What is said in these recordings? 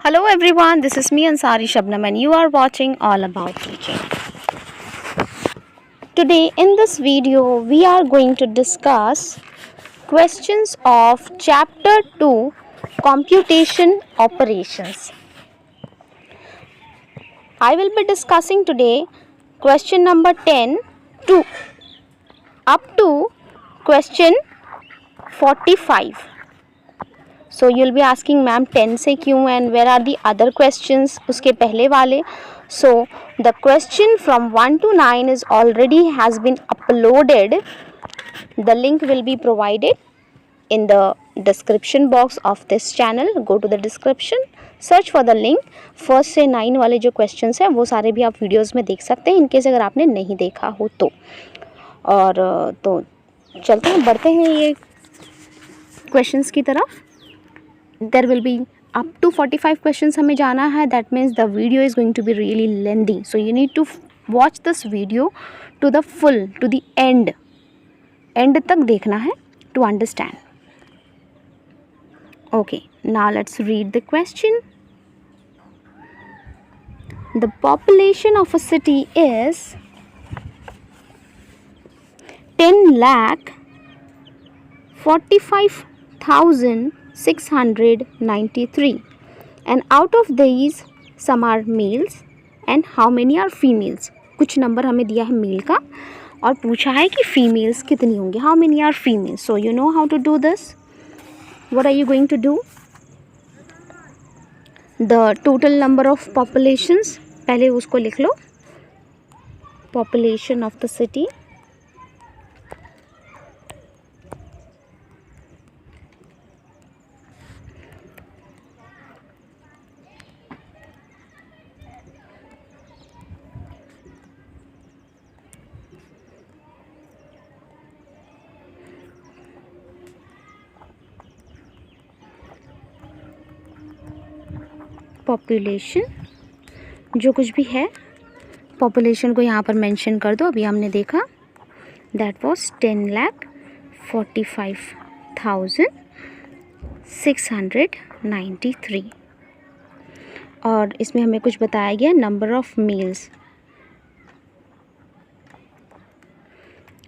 Hello everyone, this is me Ansari Shabnam and you are watching All About Teaching. Today in this video we are going to discuss questions of chapter 2 computation operations. I will be discussing today question number 10 to up to question 45. So you'll be asking ma'am 10 से क्यों and where are the other questions उसके पहले वाले. So the question from 1 to 9 is already has been uploaded. The link will be provided in the description box of this channel. Go to the description, search for the link. First से 9 वाले जो questions हैं वो सारे भी आप videos में देख सकते हैं इनकेस अगर आपने नहीं देखा हो तो. और तो चलते हैं बढ़ते हैं ये questions की तरफ. There will be up to 45 questions हमें जाना है. That means the video is going to be really lengthy. So you need to watch this video to the full, to the end. End तक देखना है to understand. Okay, now let's read the question. The population of a city is 10,45,693 and out of these some are males and how many are females. कुछ number हमें दिया है mail का और पूछा है कि फीमेल्स कितनी होंगी. How many are females. So you know how to do this. What are you going to do. The total number of populations पहले उसको लिख लो. Population of the city population जो कुछ भी है पॉपुलेशन को यहाँ पर मेंशन कर दो. अभी हमने देखा दैट वाज 10,45,693 और इसमें हमें कुछ बताया गया number of males.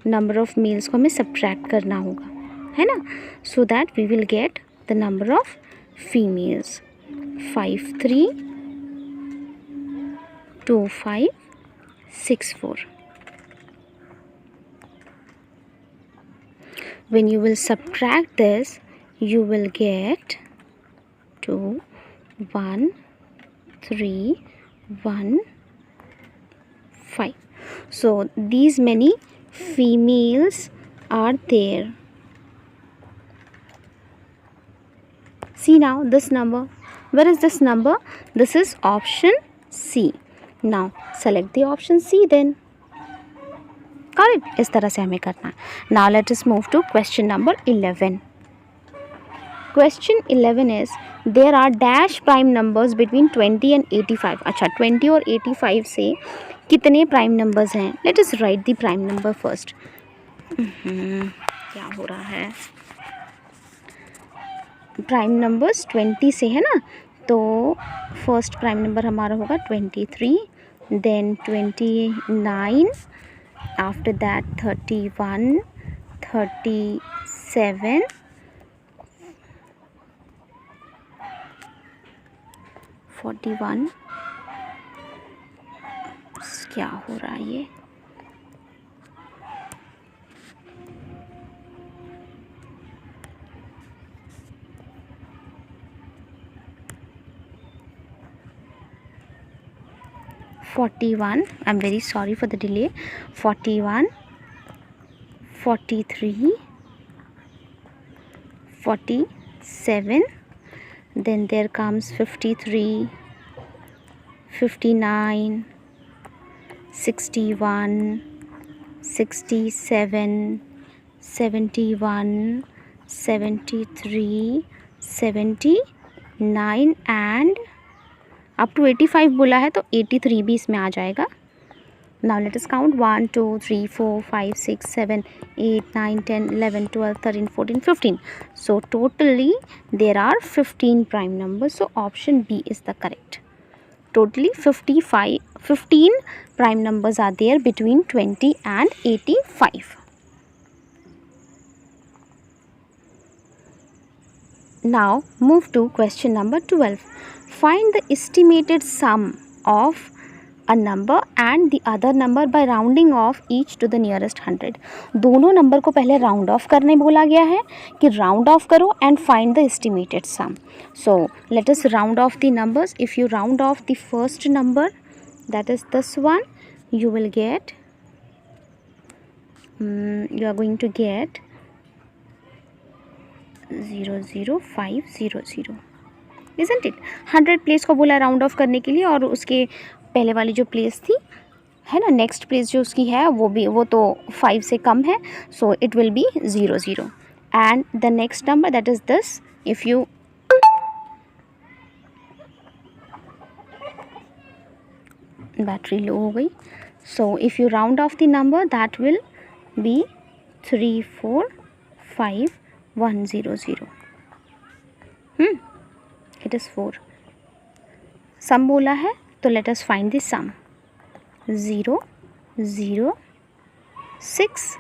Number of males को हमें सब्ट्रैक्ट करना होगा है ना. So that we will get the number of females. 532564. When you will subtract this, you will get 21315. So these many females are there. See now this number. Where is this number? This is option C. Now select the option C then. Got it? इस तरह से हमें करना है. Now let us move to question number 11. Question 11 is there are dash prime numbers between 20 and 85. अच्छा 20 और 85 से कितने prime numbers हैं? Let us write the prime number first. क्या हो रहा है? प्राइम नंबर्स 20 से है ना. तो फर्स्ट प्राइम नंबर हमारा होगा 23, देन 29, आफ्टर दैट 31, 37, 41. क्या हो रहा है ये. 41. I'm very sorry for the delay. 41, 43, 47, then there comes 53, 59, 61, 67, 71, 73, 79 and up to 85 बोला है तो 83 भी इसमें आ जाएगा. Now let us count 1, 2, 3, 4, 5, 6, 7, 8, 9, 10, 11, 12, 13, 14, 15. So totally there are 15 prime numbers. So option B is the correct. Totally 15 prime numbers are there between 20 and 85. Now move to question number 12. Find the estimated sum of a number and the other number by rounding off each to the nearest 100. दोनों number को पहले round of करने बोला गया है कि round of करो and find the estimated some. So let us round off the numbers. If you round off the first number, that is this one, you will get you are going to get 00500, isn't it? 100 place को बोला round of करने के लिए और उसके पहले वाली जो प्लेस थी है ना, नेक्स्ट प्लेस जो उसकी है वो तो 5 से कम है. So it will be 00 and the next number that is this. If you battery low हो गई. So if you round off the number that will be 345100. It is 4. Sum बोला है तो let us find the sum. 0 0 6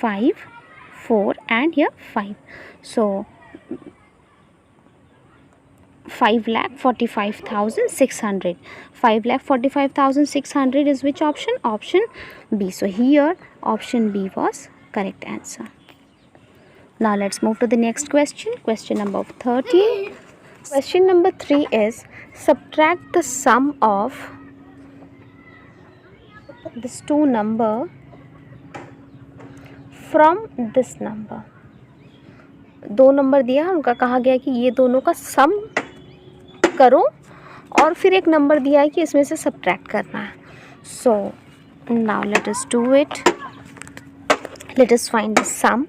5 4 and here 5. So 5,45,600. 5,45,600 is which option? Option B. So here option B was correct answer. Now let's move to the next question. Question number 13. Question number 3 is subtract the sum of this two number from this number. दो number दिया, उनका कहा गया कि ये दोनों का सम करो और फिर एक नंबर दिया है कि इसमें से सब्ट्रैक्ट करना है. So now let us do it. Let us find the sum.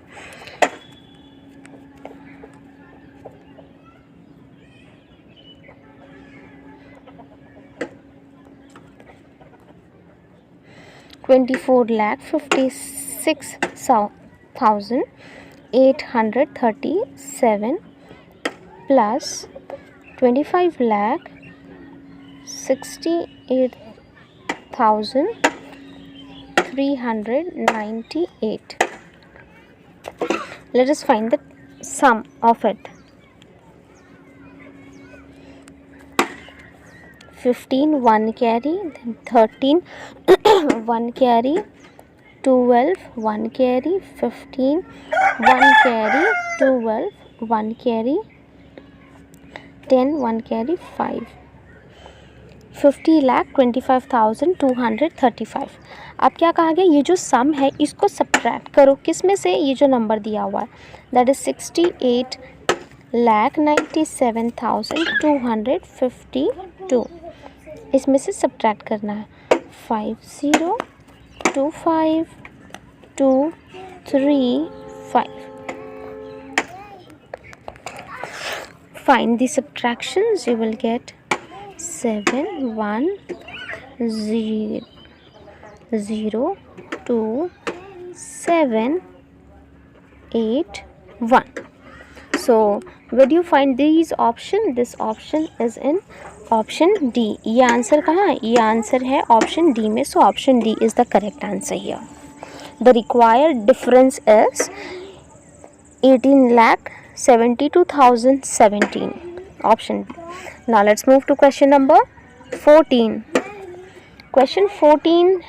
$24,56,837 plus 25,68,398. Let us find the sum of it. 15 1 carry, then 13 1 carry, 12 1 carry, 15 1 carry, 12 1 carry, 10 1 carry, 5. 50,25,235. अब क्या कहा गया, ये जो सम है इसको सब्ट्रैक्ट करो किस में से, ये जो नंबर दिया हुआ है दैट इज 68,97,252. इसमें से सब्ट्रैक्ट करना है. 5025,235. Find the subtractions. You will get 7102781. So where do you find these option? This option is in option D. ये आंसर कहाँ है, ये आंसर है ऑप्शन D में. So option D is the correct answer here. The required difference is 18,72,017. Option B. Now let's move to question number 14. Question 14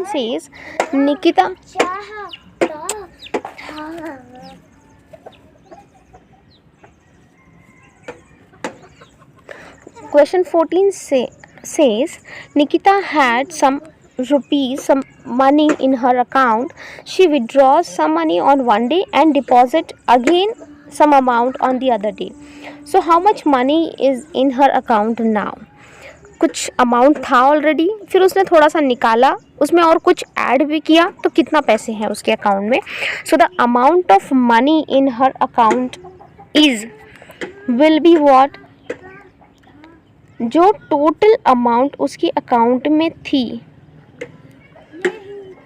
says Nikita. Question 14 says Nikita had some money in her account. She withdraws some money on one day and deposit again some amount on the other day. So how much money is in her account now? कुछ amount था already, फिर उसने थोड़ा सा निकाला, उसमें और कुछ ऐड भी किया, तो कितना पैसे हैं उसके अकाउंट में. So the amount of money in her account is will be what जो टोटल अमाउंट उसकी अकाउंट में थी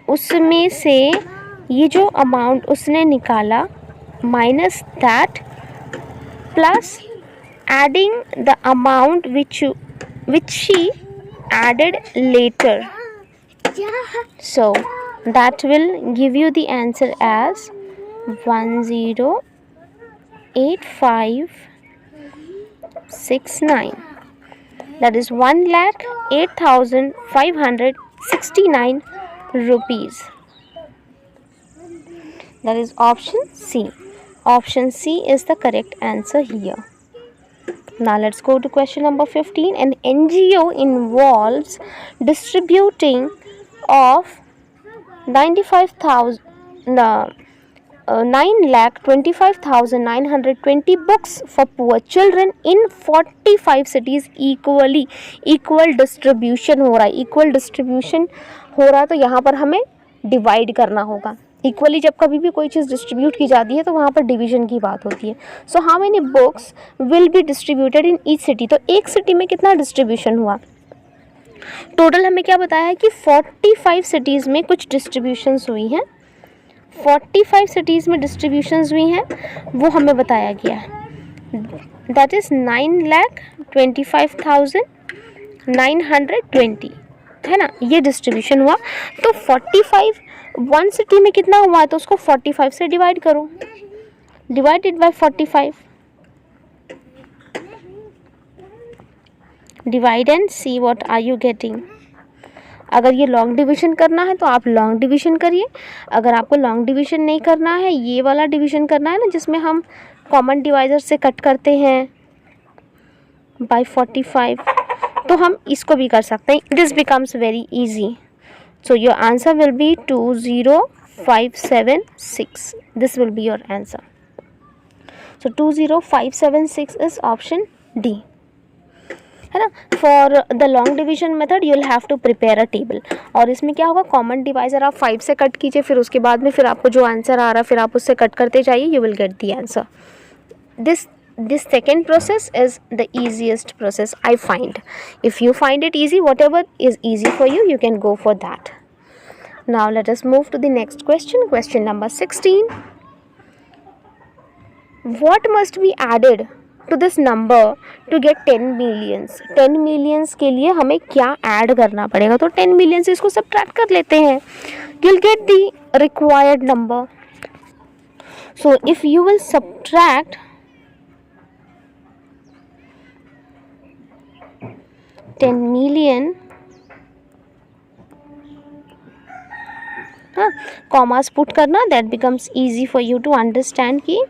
उसमें से ये जो अमाउंट उसने निकाला minus that plus adding the amount which she added later. So that will give you the answer as 108569. That is 1,08,569 rupees. That is option C. Option C is the correct answer here. Now let's go to question number 15. An NGO involves distributing of 9,25,920 books for poor children in 45 cities equally. Equal distribution हो रहा है. Equal distribution हो रहा है तो यहाँ पर हमें डिवाइड करना होगा. इक्वली जब कभी भी कोई चीज़ डिस्ट्रीब्यूट की जाती है तो वहाँ पर डिवीजन की बात होती है. So how many books will be distributed in each city. तो एक सिटी में कितना डिस्ट्रीब्यूशन हुआ. टोटल हमें क्या बताया है कि 45 सिटीज़ में कुछ डिस्ट्रीब्यूशंस हुई हैं. 45 सिटीज़ में डिस्ट्रीब्यूशंस हुई हैं वो हमें बताया गया है. दैट इज़ 9,25,920 है ना. ये डिस्ट्रीब्यूशन हुआ. तो 45 वन सिटी में कितना हुआ है तो उसको 45 से डिवाइड करो. Divided by 45. Divide and see what are you getting. अगर ये लॉन्ग डिवीजन करना है तो आप लॉन्ग डिवीजन करिए. अगर आपको लॉन्ग डिवीजन नहीं करना है, ये वाला डिवीजन करना है ना जिसमें हम कॉमन डिवाइजर से कट करते हैं बाय 45, तो हम इसको भी कर सकते हैं. This becomes very easy. So your answer will be 20576. This will be your answer. So 20576 is option D. है ना. For the long division method you will have to prepare a table. और इसमें क्या होगा, कॉमन डिवाइजर आप 5 से cut कीजिए, फिर उसके बाद में फिर आपको जो आंसर आ रहा है फिर आप उससे कट करते जाइए. You will get the answer. This second process is the easiest process I find. If you find it easy, whatever is easy for you, you can go for that. Now let us move to the next question. Question number 16. What must be added to this number to get 10 millions? 10 millions के लिए हमें क्या add करना पड़ेगा. तो 10 millions से इसको subtract कर लेते हैं. You'll get the required number. So if you will subtract 10 million, commas put करना, that becomes easy for you to understand कि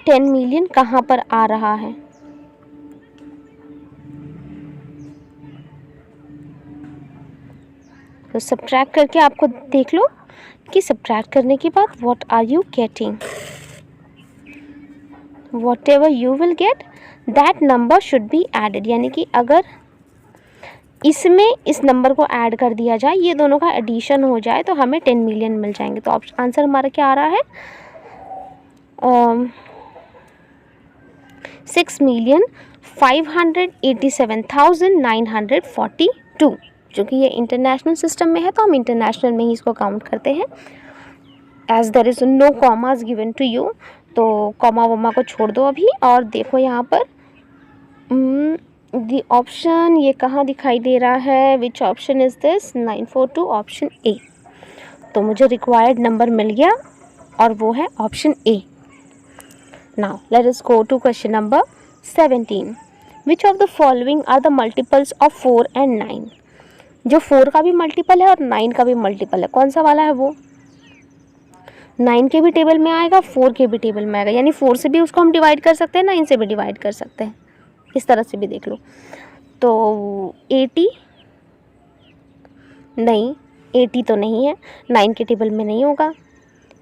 10 मिलियन कहाँ पर आ रहा है. तो सब्ट्रैक्ट करके आपको देख लो कि सब्ट्रैक्ट करने के बाद what are you getting. Whatever you will get that number should be added. यानी कि अगर इसमें इस नंबर को ऐड कर दिया जाए, ये दोनों का एडिशन हो जाए तो हमें 10 मिलियन मिल जाएंगे. तो आंसर हमारा क्या आ रहा है, 6,587,942. जो कि ये इंटरनेशनल सिस्टम में है तो हम इंटरनेशनल में ही इसको काउंट करते हैं. As there is no commas given to you, तो कॉमा वॉमा को छोड़ दो अभी. और देखो यहाँ पर दी ऑप्शन ये कहाँ दिखाई दे रहा है, which option is this, 942 option A. तो मुझे रिक्वायर्ड नंबर मिल गया और वो है option A. Now let us go to question number 17. Which of the following are the multiples of 4 and 9. जो 4 का भी मल्टीपल है और 9 का भी मल्टीपल है, कौन सा वाला है वो. 9 के भी टेबल में आएगा, 4 के भी टेबल में आएगा. यानी 4 से भी उसको हम डिवाइड कर सकते हैं, 9 से भी डिवाइड कर सकते हैं. इस तरह से भी देख लो. तो 80 नहीं, 80 तो नहीं है, 9 के टेबल में नहीं होगा.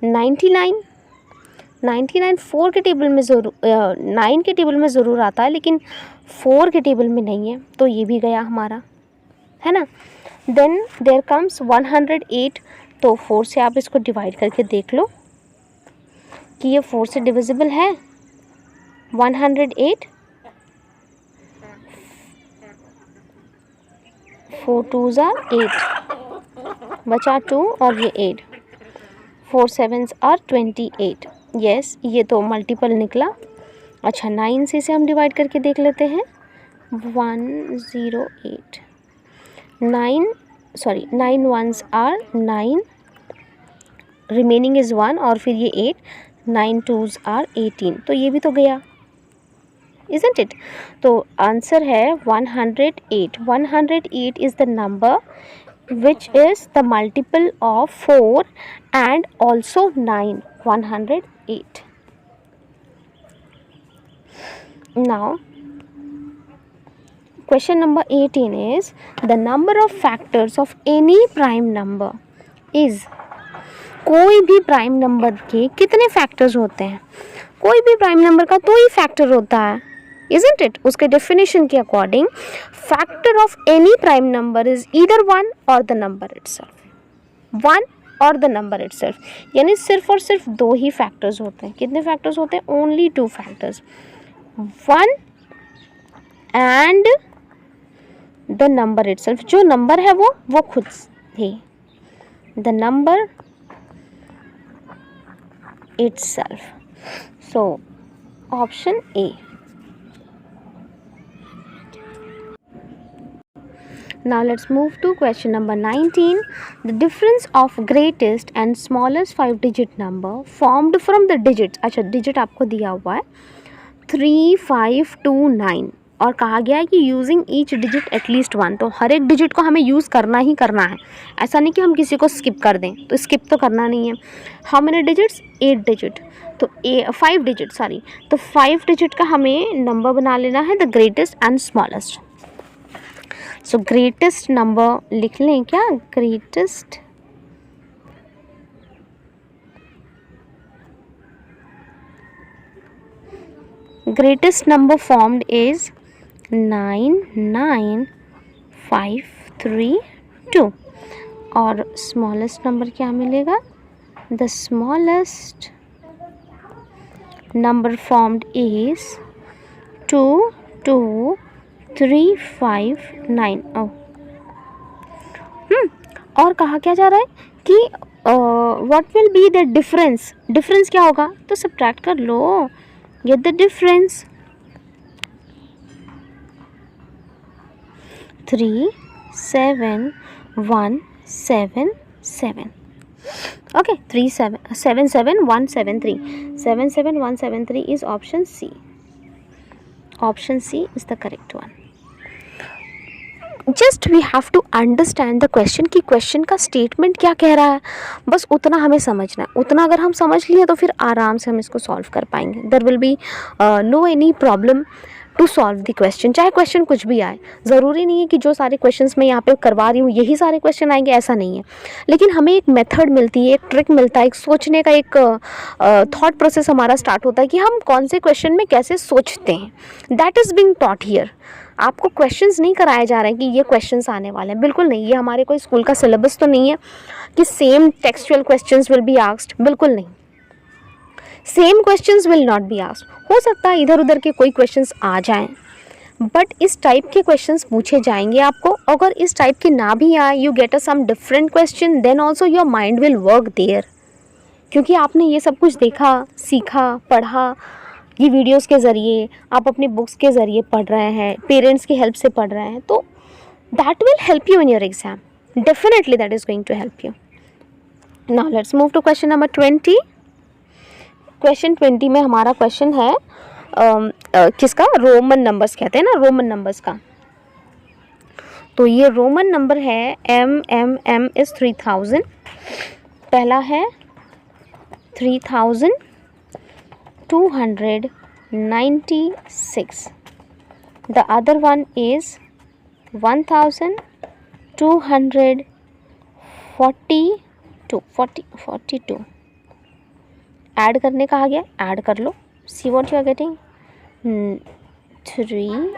99 4 के टेबल में ज़रूर, 9 के टेबल में ज़रूर आता है लेकिन 4 के टेबल में नहीं है. तो ये भी गया हमारा, है ना. Then there comes 108. तो 4 से आप इसको डिवाइड करके देख लो कि ये 4 से डिविजिबल है. 108 4 2s are 8, बचा 2 और ये 8, 4 7s are 28. यस, ये तो मल्टीपल निकला. अच्छा 9 से इसे हम डिवाइड करके देख लेते हैं. 108, 9 1s are 9, रिमेनिंग इज़ 1 और फिर ये 8, 9 2s are 18. तो ये भी तो गया, isn't it? तो आंसर है 108. 108 is the number which is the multiple of 4 and also 9. 108. Now question number 18 is the number of factors of any prime number is. कोई भी प्राइम नंबर के कितने फैक्टर्स होते हैं? कोई भी प्राइम नंबर का 2 ही फैक्टर होता है, isn't it? उसके डेफिनेशन के according factor of any prime number is either 1 और द नंबर इटसेल्फ. 1 और द नंबर इटसेल्फ, यानी सिर्फ और सिर्फ 2 ही फैक्टर्स होते हैं. कितने फैक्टर्स होते हैं? Only 2 factors, 1 and the number itself. जो नंबर है वो खुद ही, the number itself. So option A. Now let's move to question number 19. The difference of greatest and smallest 5-digit number formed from the digits. अच्छा digit आपको दिया हुआ है 3 5 2 9 और कहा गया है कि यूजिंग ईच डिजिट एटलीस्ट 1. तो हर एक डिजिट को हमें यूज़ करना ही करना है, ऐसा नहीं कि हम किसी को स्किप कर दें. तो स्किप तो करना नहीं है. How many digits? 8 डिजिट. तो 5 डिजिट सॉरी, तो 5 डिजिट का हमें नंबर बना लेना है the greatest and smallest. So greatest number लिख लें क्या? ग्रेटेस्ट नंबर फॉर्म्ड इज 9 9 5 3 2 और स्मॉलेस्ट नंबर क्या मिलेगा? The smallest number formed is 2 2 3 5 9. और कहा क्या जा रहा है कि what will be the difference. Difference क्या होगा? तो सब्ट्रैक्ट कर लो, get the difference. 3 7 1 7 7. Okay, 3 7 7 7 1 7 3. 7 7 1 7 3 is option C. Option C is the correct one. Just we have to understand the question कि क्वेश्चन का स्टेटमेंट क्या कह रहा है, बस उतना हमें समझना है. उतना अगर हम समझ लिए तो फिर आराम से हम इसको सॉल्व कर पाएंगे. There will be no any problem to solve the question, चाहे क्वेश्चन कुछ भी आए. ज़रूरी नहीं है कि जो सारे क्वेश्चंस मैं यहाँ पे करवा रही हूँ यही सारे क्वेश्चन आएंगे, ऐसा नहीं है. लेकिन हमें एक मेथड मिलती है, एक ट्रिक मिलता है, एक सोचने का एक थॉट प्रोसेस हमारा स्टार्ट होता है कि हम कौन से क्वेश्चन में कैसे सोचते हैं. That is being taught here. आपको क्वेश्चंस नहीं कराए जा रहे हैं कि ये क्वेश्चंस आने वाले हैं, बिल्कुल नहीं. ये हमारे कोई स्कूल का सिलेबस तो नहीं है कि same textual questions will be asked, बिल्कुल नहीं. Same questions will not be asked. हो सकता है इधर उधर के कोई क्वेश्चंस आ जाएं, बट इस टाइप के क्वेश्चंस पूछे जाएंगे आपको. अगर इस टाइप के ना भी आए, you get a some different question, then also your mind will work there. क्योंकि आपने ये सब कुछ देखा, सीखा, पढ़ा, ये वीडियोस के ज़रिए, आप अपनी बुक्स के ज़रिए पढ़ रहे हैं, पेरेंट्स की हेल्प से पढ़ रहे हैं, तो that will help you in your exam. Definitely that is going to help you. Now let's move to question number 20. Question 20 में हमारा क्वेश्चन है किसका? रोमन नंबर्स कहते हैं ना, रोमन नंबर्स का. तो ये रोमन नंबर है M इज़ 3000. पहला है 3296. The other one is 1242. Add करने कहा गया, ऐड कर लो. See what you are getting. 3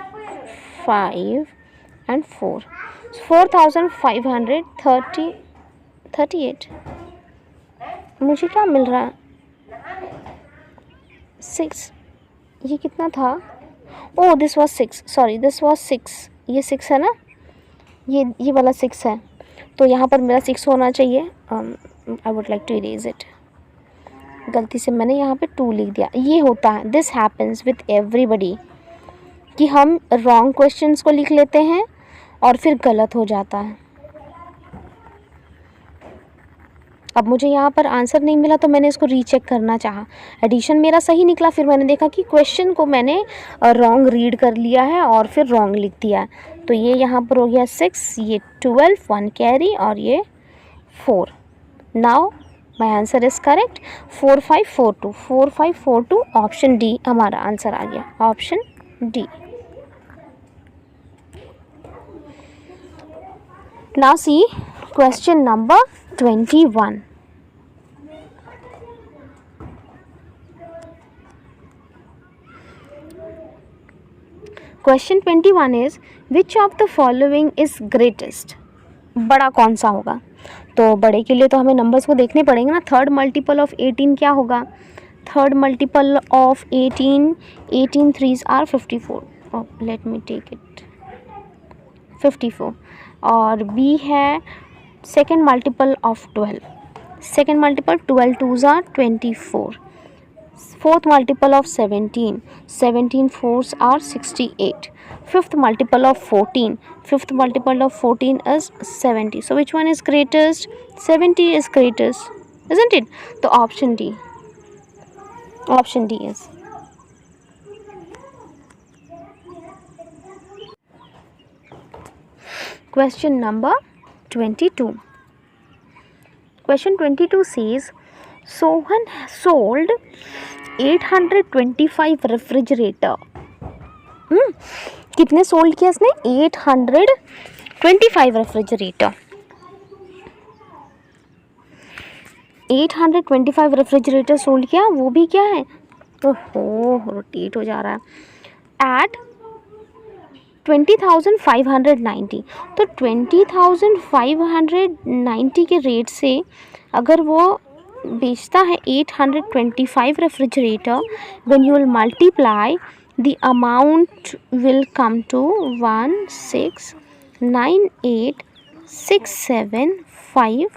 5 and 4. 4538. मुझे क्या मिल रहा है? 6. ये कितना था? Oh this was 6, sorry this was 6. ये 6 है ना, ये वाला 6 है, तो यहाँ पर मेरा 6 होना चाहिए. I would like to erase it. गलती से मैंने यहाँ पे 2 लिख दिया. ये होता है, दिस हैपन्स विथ एवरीबडी, कि हम रॉन्ग क्वेश्चंस को लिख लेते हैं और फिर गलत हो जाता है. अब मुझे यहाँ पर आंसर नहीं मिला तो मैंने इसको रीचेक करना चाहा. एडिशन मेरा सही निकला, फिर मैंने देखा कि क्वेश्चन को मैंने रॉन्ग रीड कर लिया है और फिर रॉन्ग लिख दिया है. तो ये यहाँ पर हो गया 6, ये 12, 1 कैरी और ये 4. Now my answer is correct. 4542, 4542 option D हमारा आंसर आ गया. Option D. Now see question number 21. Question 21 is which of the following is greatest? बड़ा कौन सा होगा? तो बड़े के लिए तो हमें नंबर्स को देखने पड़ेंगे ना. थर्ड मल्टीपल ऑफ 18 क्या होगा? Third multiple of 18 3s are 54. Oh, let me take it. 54. और बी है second multiple of 12. Second multiple 12 2s are 24. Fourth multiple of 17 4s are 68. Fifth multiple of 14. Fifth multiple of 14 is 70. So which one is greatest? 70 is greatest, isn't it? तो option D. Option D is. Question number 22. Question 22 says Sohan sold 825 refrigerator. कितने sold किया इसने? 825 refrigerator. 825 refrigerator sold किया. वो भी क्या है? ओहो, रोटेट हो जा रहा है. एट 20,590. तो 20,590 के रेट से अगर वो बेचता है 825 refrigerator, when you will multiply the amount will come to 1698675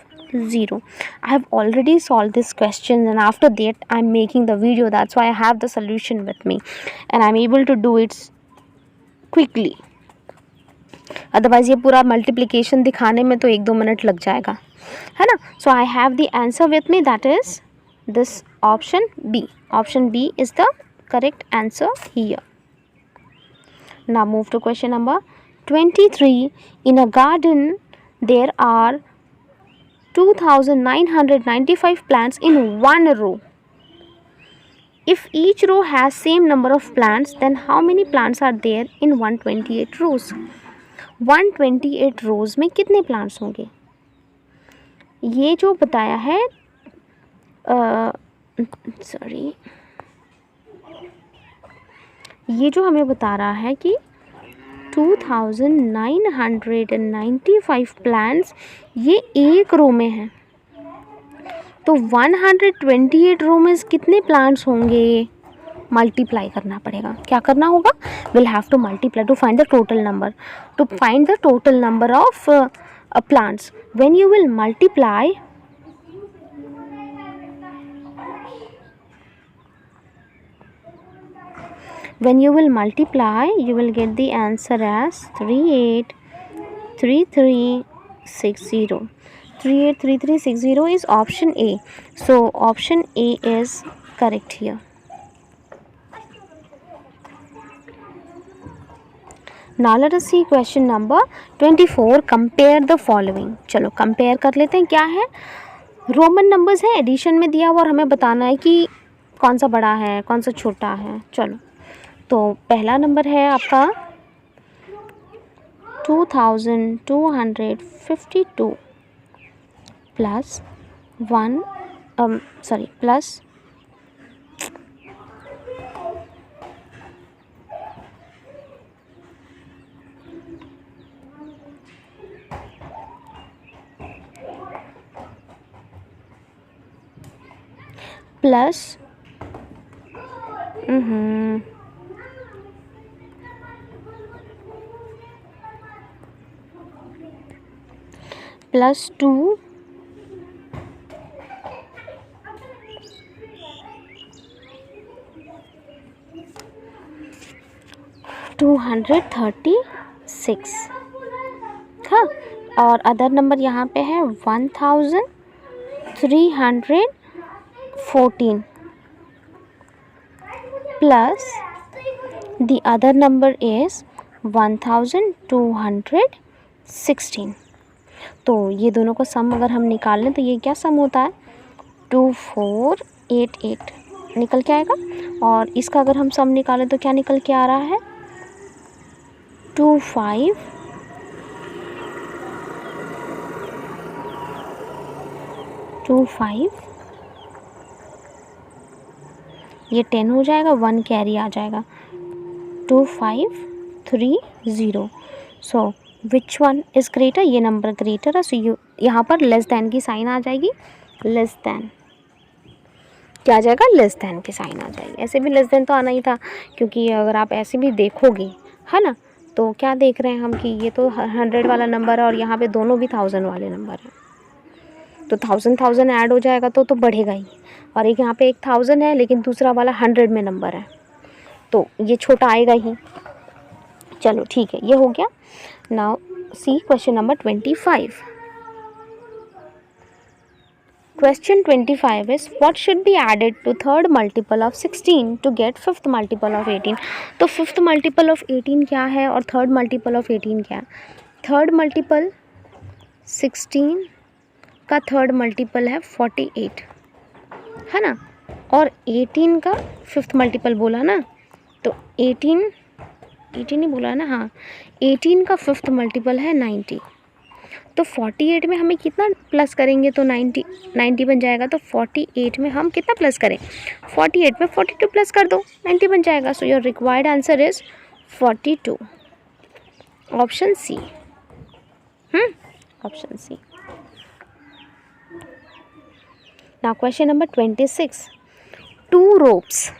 I have already solved this question and after that I'm making the video. That's why I have the solution with me and I'm able to do it quickly. Otherwise ये पूरा multiplication दिखाने में तो 1-2 minute लग जाएगा, है ना. So I have the answer with me, that is this option B. Option B is the correct answer here. Now move to question number 23. In a garden there are 2,995 plants in one row. If each row has same number of plants, then how many plants are there in 128 rows? 128 rows में कितने plants होंगे? ये जो बताया है ये जो हमें बता रहा है कि 2,995 plants ये एक रो में है. तो 128 रो में कितने प्लांट्स होंगे? मल्टीप्लाई करना पड़ेगा. क्या करना होगा? Will have to multiply to find the total number. To find the total number of plants, when you will multiply you will get the answer as 383360. 383360 is option A. So option A is correct here. Now let us see question number 24. Compare the following. चलो compare कर लेते हैं. क्या है? Roman numbers है, addition में दिया हुआ और हमें बताना है कि कौन सा बड़ा है कौन सा छोटा है. चलो, तो पहला नंबर है आपका 2252 प्लस 1 प्लस प्लस प्लस 2 236, हाँ, और अदर नंबर यहाँ पे है 1314 plus the other number is 1216। तो ये दोनों को सम अगर हम निकाल लें तो ये क्या सम होता है, 2488 निकल के आएगा। और इसका अगर हम सम निकालें तो क्या निकल के आ रहा है, 25 ये 10 हो जाएगा, 1 कैरी आ जाएगा, 2530। सो विच वन इज़ ग्रेटर, ये नंबर ग्रेटर है। सो यहाँ पर लेस दैन की साइन आ जाएगी, लेस दैन क्या आ जाएगा, लेस दैन की साइन आ जाएगी। ऐसे भी लेस दैन तो आना ही था, क्योंकि अगर आप ऐसे भी देखोगे है ना, तो क्या देख रहे हैं हम कि ये तो 100 वाला नंबर है और यहाँ पे दोनों भी 1000 वाले नंबर हैं, तो 1000 ऐड हो जाएगा तो बढ़ेगा ही। और एक यहाँ पे एक 1000 है लेकिन दूसरा वाला 100 में नंबर है, तो ये छोटा आएगा ही। चलो ठीक है, ये हो गया। Now see question number 25। Question 25 is what should be added to third multiple of 16 to get fifth multiple of 18। तो फिफ्थ मल्टीपल ऑफ 18 क्या है और थर्ड मल्टीपल ऑफ 18 क्या है। थर्ड मल्टीपल 16 का थर्ड मल्टीपल है 48, है ना, और 18 का फिफ्थ मल्टीपल बोला ना, तो 18 ही बोला ना, हाँ, 18 का फिफ्थ मल्टीपल है 90। तो 48 में हमें कितना प्लस करेंगे तो 90 बन जाएगा। तो 48 में हम कितना प्लस करें, 48 में 42 प्लस कर दो, 90 बन जाएगा। So your required answer is 42, option C. Option C. Now question number 26। 2 ropes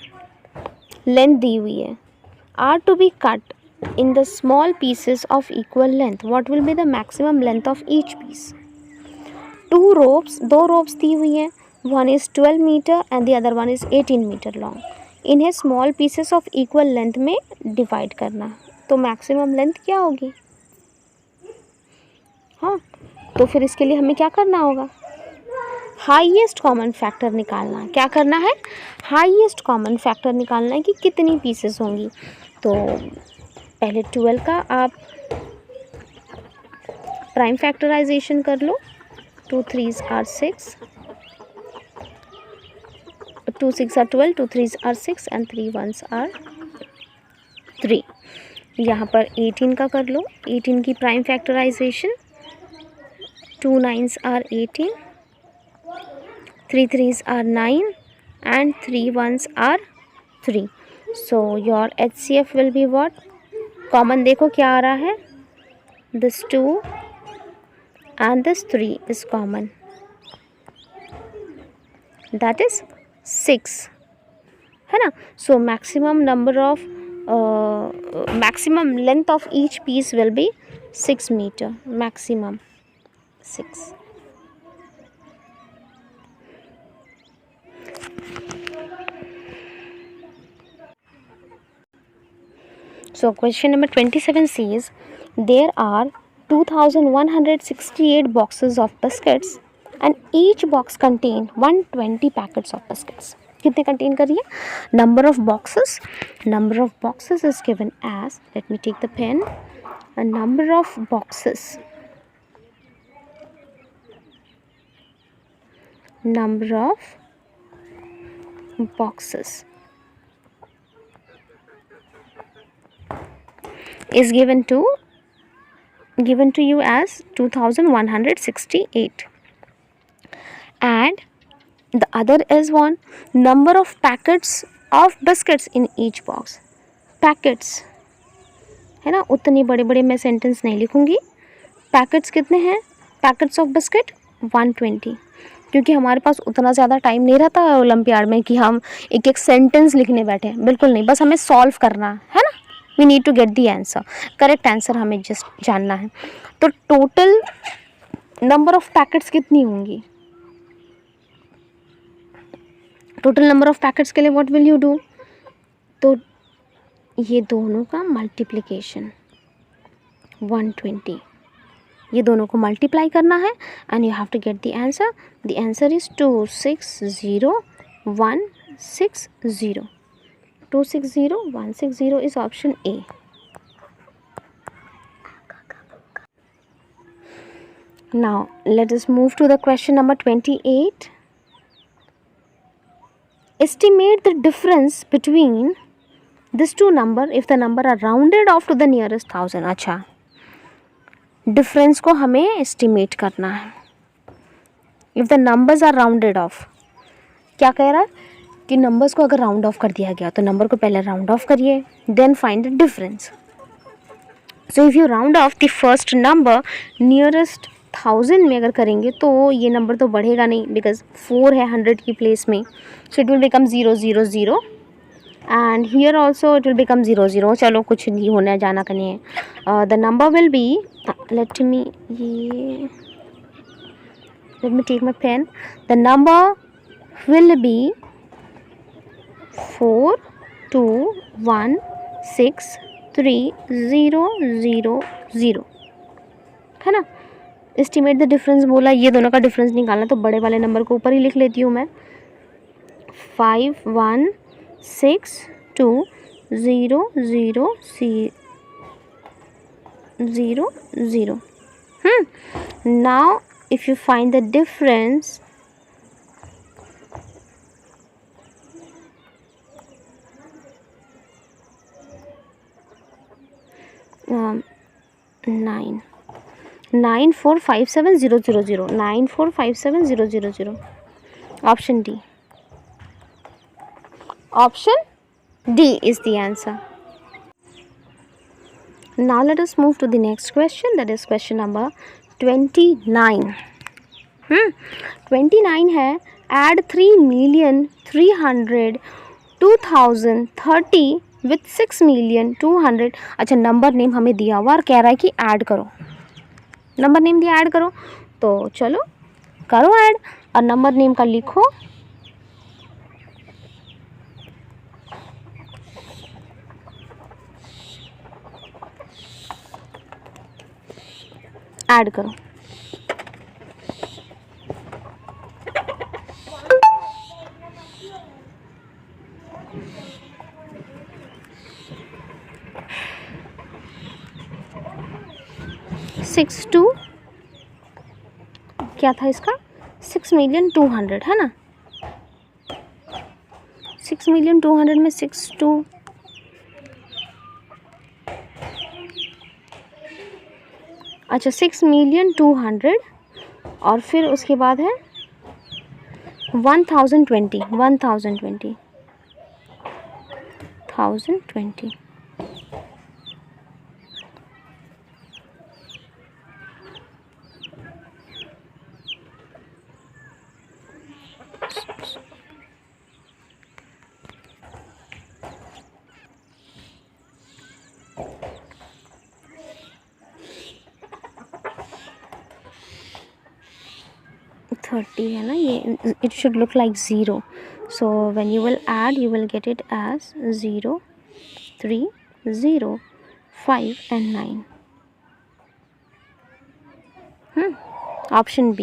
length दी हुई है, are to be cut in the small pieces of equal length, what will be the maximum length of each piece। 2 ropes, 2 ropes दी हुई हैं, one is 12 meter and the other one is 18 meter long, इन्हें small pieces of equal length में divide करना, तो maximum length क्या होगी। हाँ, तो फिर इसके लिए हमें क्या करना होगा, हाईएस्ट कॉमन फैक्टर निकालना है। क्या करना है, हाईएस्ट कॉमन फैक्टर निकालना है कि कितनी पीसेस होंगी। तो पहले 12 का आप प्राइम फैक्टराइजेशन कर लो, 2 3s are 6, 2 6 are 12, 2 3s are 6 and 3 1s are 3। यहाँ पर 18 का कर लो, 18 की prime factorisation, 2 9s are 18, 3 3s are 9 and 3 1s are 3। So your HCF will be what, common देखो क्या आ रहा है, this 2 and this 3 is common, that is 6, है ना। so maximum number of maximum length of each piece will be 6 meter, maximum 6। So question number 27 says there are 2168 boxes of biscuits and each box contain 120 packets of biscuits। कितने contain कर रही है, number of boxes is given as, let me take the pen, a number of boxes is given to you as 2168 and the other is one number of packets of biscuits in each box। Packets है ना, उतनी बड़े बड़े मैं sentence नहीं लिखूंगी। Packets कितने हैं, पैकेट्स ऑफ बिस्किट 120, क्योंकि हमारे पास उतना ज़्यादा टाइम नहीं रहता है ओलंपियाड में कि हम एक एक सेंटेंस लिखने बैठे, बिल्कुल नहीं, बस हमें सॉल्व करना है ना, we need to get the answer, correct answer हमें जस्ट जानना है। तो टोटल नंबर ऑफ पैकेट्स कितनी होंगी? टोटल नंबर ऑफ पैकेट्स के लिए व्हाट विल यू डू? तो ये दोनों का मल्टीप्लिकेशन 120, ये दोनों को मल्टीप्लाई करना है and you have to get the answer. The answer is 260160. 260160 is option A. Now let us move to the question number 28. Estimate the difference between these two number if the number are rounded off to the nearest thousand. अच्छा, difference को हमें estimate करना है. If the numbers are rounded off, क्या कह रहा है कि नंबर्स को अगर राउंड ऑफ कर दिया गया तो नंबर को पहले राउंड ऑफ करिए, then find the difference. So if you round off the first number nearest 1000 में अगर करेंगे तो ये नंबर तो बढ़ेगा नहीं, बिकॉज 4 है 100 की प्लेस में. So it will become 000 and here also it will become 00. चलो कुछ नहीं होने जाना का नहीं है. The number will be, let me take my pen. The number will be 42163000, है ना. एस्टिमेट द डिफरेंस बोला, ये दोनों का डिफरेंस निकालना, तो बड़े वाले नंबर को ऊपर ही लिख लेती हूँ मैं. 51620000. Now if you find the difference, um, 9457000, 9457000. Option D. Option D is the answer. Now let us move to the next question, that is question number 29. 29 है, add 3,300,2030 with 6,200,000. अच्छा, नंबर नेम हमें दिया हुआ और कह रहा है कि ऐड करो. नंबर नेम दिया, ऐड करो, तो चलो करो ऐड. और नंबर नेम का लिखो ऐड करो. सिक्स टू क्या था इसका, 6,200,000 है ना. 6,200,000 में 62, अच्छा 6,200,000 और फिर उसके बाद है 1020. $30 है ना, ये it should look like 0. So when you will add, you will get it as 0, 3, 0, 5 and 9. Option B.